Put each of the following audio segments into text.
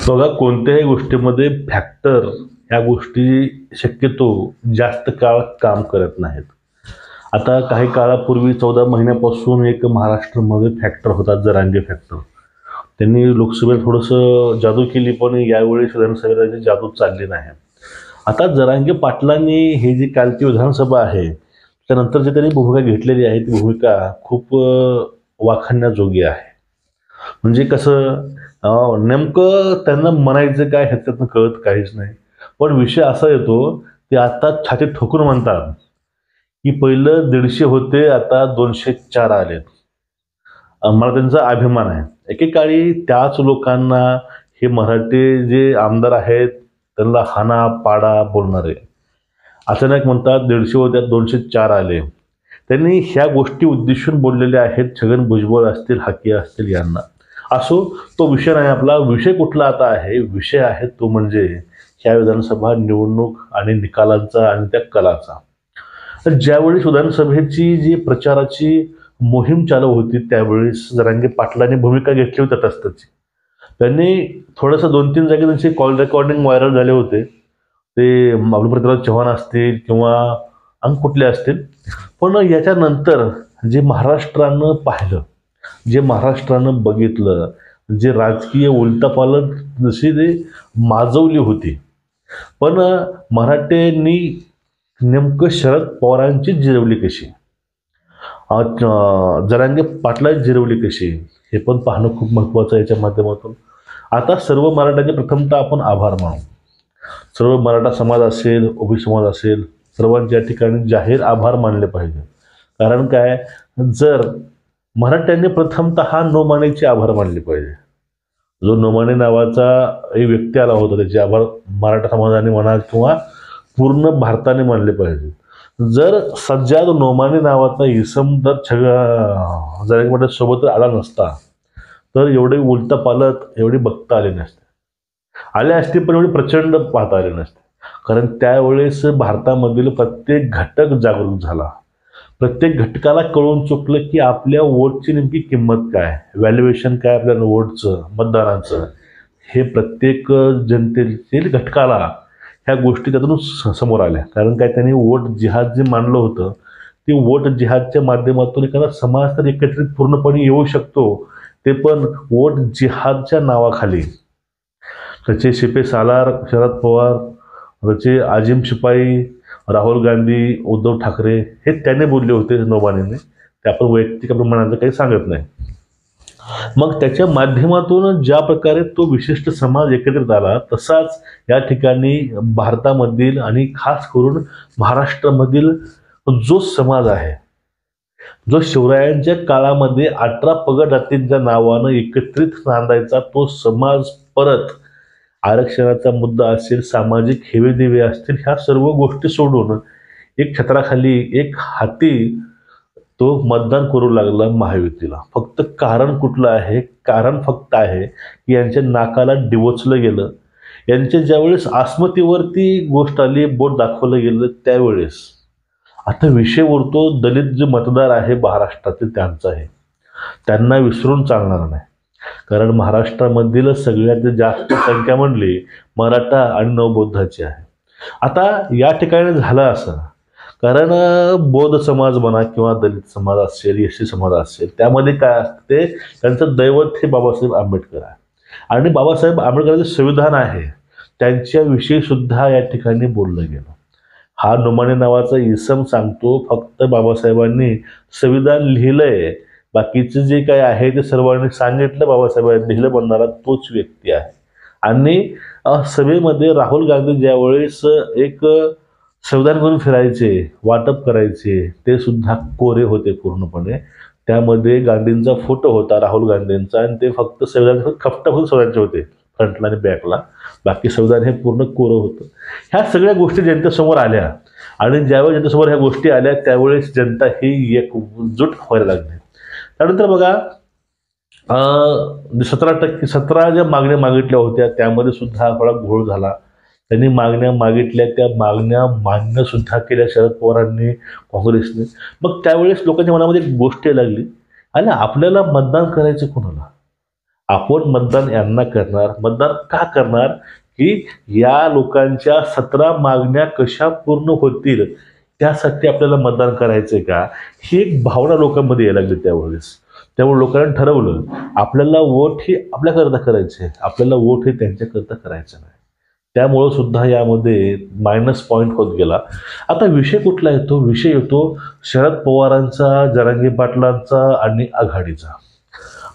बघा, कोणत्याही गोष्टीमध्ये फॅक्टर ह्या गोष्टी शक्यतो जास्त काळ काम करत नाहीत. आता काही काळापूर्वी 14 महिन्यापासून एक महाराष्ट्रामध्ये फॅक्टर होता, जरांगे फॅक्टर. त्यांनी लोकसभेत थोडंसं जादू केली, पण यावेळी विधानसभेला त्याची जादू चालली नाही. आता जरांगे पाटलांनी हे जी कालची विधानसभा आहे त्यानंतर जे त्यांनी भूमिका घेतलेली आहे ती भूमिका खूप वाखाणण्याजोगी आहे. म्हणजे कसं, नेमकं त्यांना म्हणायचं काय ह्याच्यातनं कळत काहीच नाही. पण विषय असा येतो, ते आता छाती ठोकून म्हणतात की पहिलं 150 होते, आता 204 आलेत. मला त्यांचा अभिमान आहे. एकेकाळी त्याच लोकांना हे मराठी जे आमदार आहेत त्यांना हाना पाडा बोलणारे अचानक म्हणतात 150 होत्या 204 आले. त्यांनी ह्या गोष्टी उद्देशून बोललेल्या आहेत, छगन भुजबळ असतील, हाके असतील यांना. असो, तो विषय नाही आपला. विषय कुठला आता आहे? विषय आहे तो म्हणजे ह्या विधानसभा निवडणूक आणि निकालांचा आणि त्या कलाचा. तर ज्यावेळी विधानसभेची जी प्रचाराची मोहीम चालू होती त्यावेळेस जरांगे पाटलांनी भूमिका घेतली होती तटस्थची. त्यांनी थोडंसं 2-3 जागी त्यांचे कॉल रेकॉर्डिंग व्हायरल झाले होते. ते आपले पृथ्वीराज चव्हाण असतील किंवा कुठले असतील. पण याच्यानंतर जे महाराष्ट्रानं पाहिलं, जे महाराष्ट्रानं बघितलं, जे राजकीय उलटापालट जशी ते माजवली होती, पण मराठ्यांनी नेमकं शरद पवारांची जिरवली कशी, जरांगे पाटला जिरवली कशी, हे पण पाहणं खूप महत्त्वाचं आहे याच्या माध्यमातून. आता सर्व मराठ्यांचे प्रथमतः आपण आभार मानू. सर्व मराठा समाज असेल, ओबीसी समाज असेल, सर्वांच्या ठिकाणी जाहीर आभार मानले पाहिजे. कारण काय, जर मराठ्यांनी प्रथमतः नो मानेचे आभार मानले पाहिजे. जो नो माने नावाचा एक व्यक्ती आला होता त्याचे आभार मराठा समाजाने म्हणा किंवा पूर्ण भारताने मानले पाहिजे. जर सज्जाद नोमाने नावाचा इसम जर जरांगे पाटील सोबत आला नसता तर एवढे उलटापालट एवढे बघता आले नसते. आले असते पण एवढे प्रचंड पाहता आले नसते. कारण त्यावेळेस भारतामधील प्रत्येक घटक जागरूक झाला. प्रत्येक घटकाला कळून चुकलं की आपल्या वोटची नेमकी किंमत काय, व्हॅल्युएशन काय आपल्या वोटचं, मतदानाचं, हे प्रत्येक जनतेतील घटकाला ह्या गोष्टी त्यातून समोर आल्या. कारण काय, त्यांनी वोट जिहाद जे मानलं होतं ते वोट जिहादच्या माध्यमातून एखादा समाज तर एकत्रित पूर्णपणे येऊ शकतो, ते पण वोट जिहादच्या नावाखाली. त्याचे शिपे सालार, शरद पवार, त्याचे आजिम शिपाई, राहुल गांधी, उद्धव ठाकरे हे त्याने बोलले होते नोमानेने. ते आपण वैयक्तिक आपण म्हणायचं काही सांगत नाही. मग त्याच्या माध्यमातून ज्या प्रकारे तो विशिष्ट समाज एकत्रित आला, तसाच या ठिकाणी भारतामधील आणि खास करून महाराष्ट्रामधील जो समाज आहे, जो शिवरायांच्या काळामध्ये 18 पगड जातींच्या नावानं एकत्रित नांदायचा, तो समाज परत आरक्षणाचा मुद्दा असेल, सामाजिक हेवेदेवे असतील, ह्या सर्व गोष्टी सोडून एक छत्राखाली एक हाती तो मतदान करू लागला महायुतीला. फक्त कारण कुठलं आहे? कारण फक्त आहे की यांच्या नाकाला डिवचलं गेलं. यांच्या ज्यावेळेस अस्मितेवरती गोष्ट आली, बोट दाखवलं गेलं त्यावेळेस आता विषय उरतो दलित जे मतदार आहे महाराष्ट्रातील त्यांचा आहे. त्यांना विसरून चालणार नाही. कारण महाराष्ट्रामधील सगळ्यात जास्त संख्या म्हणली मराठा आणि नवबौद्धाची आहे. आता या ठिकाणी झालं असं, कारण बौद्ध समाज म्हणा किंवा दलित समाज असेल, एसटी समाज असेल, त्यामध्ये काय असते, त्यांचं दैवत हे बाबासाहेब आंबेडकर आहे. आणि बाबासाहेब आंबेडकरांचे संविधान आहे त्यांच्याविषयी सुद्धा या ठिकाणी बोललं गेलं. हा नोमाने नावाचा इसम सांगतो फक्त बाबासाहेबांनी संविधान लिहिलंय, बाकीचं जे काय आहे ते सर्वांनी सांगितलं बाबासाहेबांनी लिहिलं म्हणणारा तोच व्यक्ती आहे. आणि सभेमध्ये राहुल गांधी ज्यावेळेस एक संविधान घेऊन फिरायचे, वाटप करायचे, ते सुद्धा कोरे होते पूर्णपणे. त्यामध्ये गांधींचा फोटो होता, राहुल गांधींचा, आणि ते फक्त संविधान खपटा होऊन संविधानचे होते फ्रंटला आणि बॅकला. बाकी संविधान हे पूर्ण कोरं होतं. ह्या सगळ्या गोष्टी जनतेसमोर आल्या आणि ज्यावेळेस जनतेसमोर ह्या गोष्टी आल्या त्यावेळेस जनता ही एकजूट व्हायला लागली. त्यानंतर बघा, 17% ज्या मागण्या मागितल्या होत्या त्यामध्ये सुद्धा थोडा घोळ झाला. त्यांनी मागण्या मागितल्या, त्या मागण्या मान्य सुद्धा केल्या शरद पवारांनी, काँग्रेसने. मग त्यावेळेस लोकांच्या मनामध्ये एक गोष्ट लागली, आणि आपल्याला मतदान करायचं कोणाला? आपण मतदान यांना करणार. मतदान का करणार की या लोकांच्या 17 मागण्या कशा पूर्ण होतील त्यासाठी आपल्याला मतदान करायचंय का, ही एक भावना लोकांमध्ये यायला लागली त्यावेळेस. त्यामुळे लोकांनी ठरवलं आपल्याला वोट हे आपल्याकरता करायचे, आपल्याला वोट हे त्यांच्याकरता करायचं नाही. त्यामुळं सुद्धा यामध्ये मायनस पॉईंट होत गेला. आता विषय कुठला येतो? विषय येतो शरद पवारांचा, जरांगे पाटलांचा आणि आघाडीचा.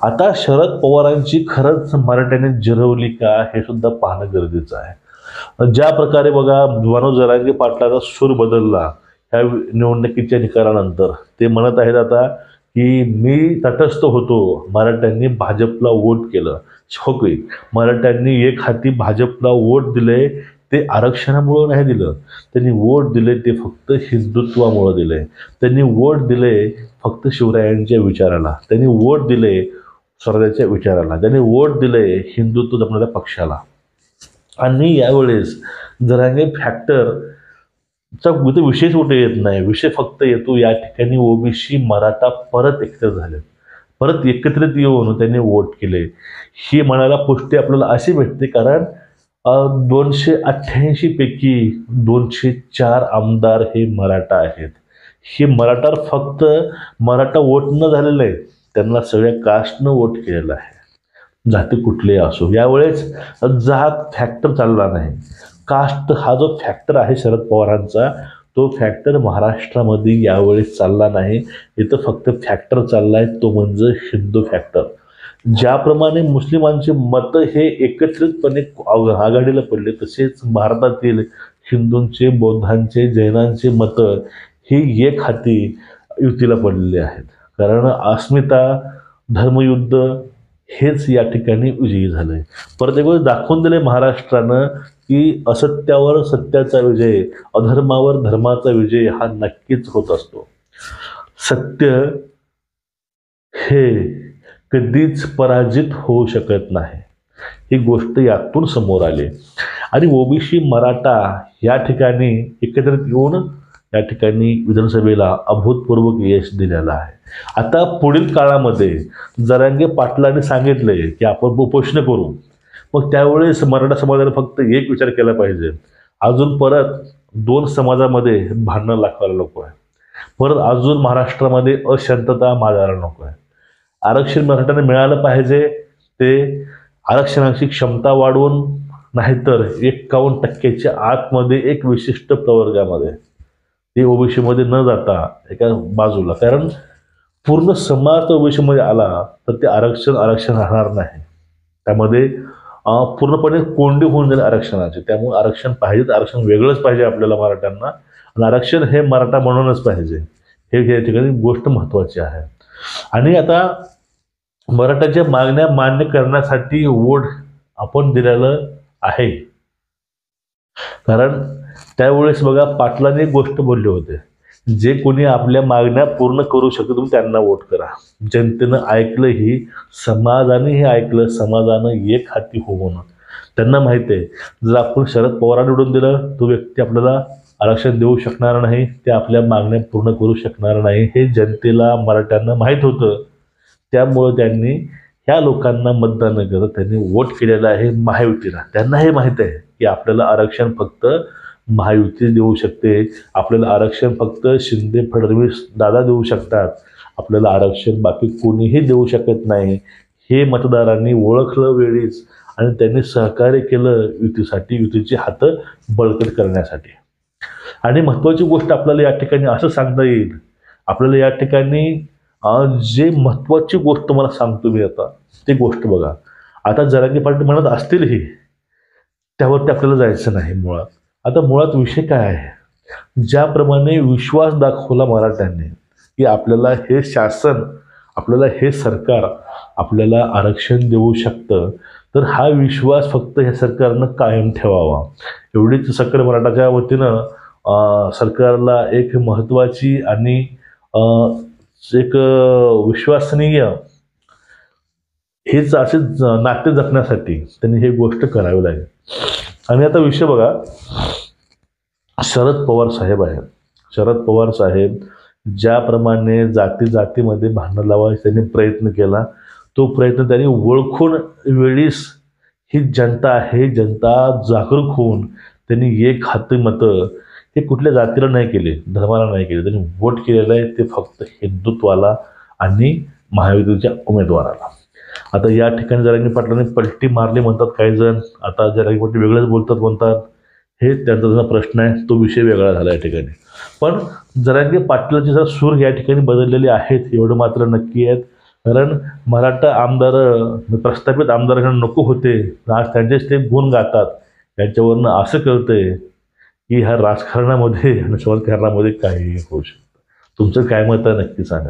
आता शरद पवारांची खरंच मराठ्याने जिरवली का हे सुद्धा पाहणं गरजेचं आहे. ज्या प्रकारे बघा मनोज जरांगे पाटलाचा सूर बदलला ह्या निवडणुकीच्या निकालानंतर, ते म्हणत आहेत आता की मी तटस्थ होतो, मराठ्यांनी भाजपला वोट केलं. होय, मराठ्यांनी एक हाती भाजपला वोट दिले, ते आरक्षणामुळं नाही दिलं. त्यांनी वोट दिले ते फक्त हिंदुत्वामुळं दिले. त्यांनी वोट दिले फक्त शिवरायांच्या विचाराला. त्यांनी वोट दिले स्वराज्याच्या विचाराला. त्यांनी वोट दिले हिंदुत्व जपणाऱ्या पक्षाला. आणि यावेळेस जरांगे फॅक्टरचा विषयच कुठे येत नाही. विषय फक्त येतो या ठिकाणी ओबीसी मराठा परत एकत्र झाले, परत एकत्रित येऊन त्यांनी वोट केले. ही म्हणायला पुष्टी आपल्याला अशी भेटते कारण 288 पैकी 204 आमदार हे मराठा आहेत. हे मराठा फक्त मराठा वोट न झालेले आहेत, त्यांना सगळ्या कास्टनं वोट केलेलं आहे, जाती कुठलेही असो. यावेळेस जात फॅक्टर चालला नाही. कास्ट हा जो फॅक्टर आहे शरद पवारांचा, तो फॅक्टर महाराष्ट्रामध्ये यावेळेस चालला नाही. इथं फक्त फॅक्टर चाललाय, तो म्हणजे हिंदू फॅक्टर. ज्याप्रमाणे मुस्लिमांचे मतं हे एकत्रितपणे आघाडीला पडले, तसेच भारतातील हिंदूंचे, बौद्धांचे, जैनांचे मतं हे एक हाती युतीला पडलेले आहेत. कारण अस्मिता, धर्मयुद्ध हेच या ठिकाणी विजयी झालंय. परत एक वेळेस दाखवून दिले महाराष्ट्रानं की असत्यावर सत्याचा विजय, अधर्मावर धर्माचा विजय हा नक्कीच होत असतो. सत्य हे कधीच पराजित होऊ शकत नाही, ही गोष्ट यातून समोर आली. आणि ओबीसी मराठा या ठिकाणी एकत्रित येऊन या ठिकाणी विधानसभेला अभूतपूर्व यश दिलेलं आहे. आता पुढील काळामध्ये जरांगे पाटलांनी सांगितले की आपण उपोषण करू. मग त्यावेळेस मराठा समाजाने फक्त एक विचार केला पाहिजे, अजून परत 2 समाजामध्ये भांडणं लागवायला नको आहे, परत अजून महाराष्ट्रामध्ये अशांतता माजायला नको आहे. आरक्षण मराठ्यांना मिळालं पाहिजे, ते आरक्षणाची क्षमता वाढवून, नाहीतर 51% आतमध्ये एक विशिष्ट प्रवर्गामध्ये, ते ओबीसीमध्ये न जाता एका बाजूला. कारण पूर्ण समाज ओबीसीमध्ये आला तर ते आरक्षण राहणार नाही. त्यामध्ये पूर्णपणे कोंडी होऊन जाईल आरक्षणाचे. त्यामुळे आरक्षण पाहिजे, आरक्षण वेगळंच पाहिजे आपल्याला मराठ्यांना, आणि आरक्षण हे मराठा म्हणूनच पाहिजे. हे या ठिकाणी गोष्ट महत्त्वाची आहे. आणि आता मराठाच्या मागण्या मान्य करण्यासाठी वोट आपण दिलेलं आहे. कारण त्यावेळेस बघा पाटलांनी एक गोष्ट बोलले होते, जे कोणी आपल्या मागण्या पूर्ण करू शकतो तुम्ही त्यांना वोट करा. जनतेनं ऐकलं, ही समाजाने हे ऐकलं, समाजानं एक हाती होऊन. त्यांना माहिती आहे जर आपण शरद पवारांना निवडून दिलं, तो व्यक्ती आपल्याला आरक्षण देऊ शकणार नाही, ते आपल्या मागण्या पूर्ण करू शकणार नाही, हे जनतेला मराठ्यांना माहीत होतं. त्यामुळं त्यांनी ह्या लोकांना मतदान न करत त्यांनी वोट केलेलं आहे महायुतीला. त्यांना हे माहीत आहे की आपल्याला आरक्षण फक्त महायुती देऊ शकते, आपल्याला आरक्षण फक्त शिंदे फडणवीस दादा देऊ शकतात, आपल्याला आरक्षण बाकी कोणीही देऊ शकत नाही. हे मतदारांनी ओळखलं वेळीच आणि त्यांनी सहकार्य केलं युतीसाठी, युतीची हातं बळकट करण्यासाठी. आणि महत्त्वाची गोष्ट आपल्याला या ठिकाणी असं सांगता येईल, आपल्याला या ठिकाणी जे महत्त्वाची गोष्ट मला सांगतो मी आता, ती गोष्ट बघा. आता जरांगे पाटील म्हणत असतीलही, त्यावरती आपल्याला जायचं नाही. मुळात विषय काय आहे, ज्याप्रमाणे विश्वास दाखवला मराठ्यांनी की आपल्याला हे शासन, आपल्याला हे सरकार आपल्याला आरक्षण देऊ शकतं, तर हा विश्वास फक्त हे सरकारनं कायम ठेवावा. एवढीच सकल मराठाच्या वतीनं सरकारला एक महत्त्वाची आणि एक विश्वसनीय हेच असे नाते जपण्यासाठी त्यांनी हे गोष्ट करावी लागेल. आणि आता विषय बघा, शरद पवार साहेब आहेत. शरद पवार साहेब ज्याप्रमाणे जातीमध्ये भांडण लावायचा त्यांनी प्रयत्न केला, तो प्रयत्न त्यांनी ओळखून वेळीस ही जनता आहे, जनता जागरूक होऊन त्यांनी एक हाती मतं हे कुठल्या जातीला नाही केले, धर्माला नाही केले, त्यांनी वोट केलेलं आहे ते फक्त हिंदुत्वाला आणि महायुतीच्या उमेदवाराला. आता या ठिकाणी जरांगे पाटलांनी पलटी मारली म्हणतात काही जण, आता जरांगे पाटील वेगळंच बोलतात म्हणतात, हे त्यांचा जो प्रश्न आहे तो विषय वेगळा झाला या ठिकाणी. पण जरांगे पाटलाचे जरा सूर या ठिकाणी बदललेले आहेत एवढं मात्र नक्की आहेत. कारण मराठा आमदार प्रस्थापित आमदारांना नको होते, आज त्यांचेच ते गुण गातात. यांच्यावरनं असं कळतंय की ह्या राजकारणामध्ये आणि समाजकारणामध्ये काही होऊ शकतं. तुमचं काय मत आहे नक्की सांगा.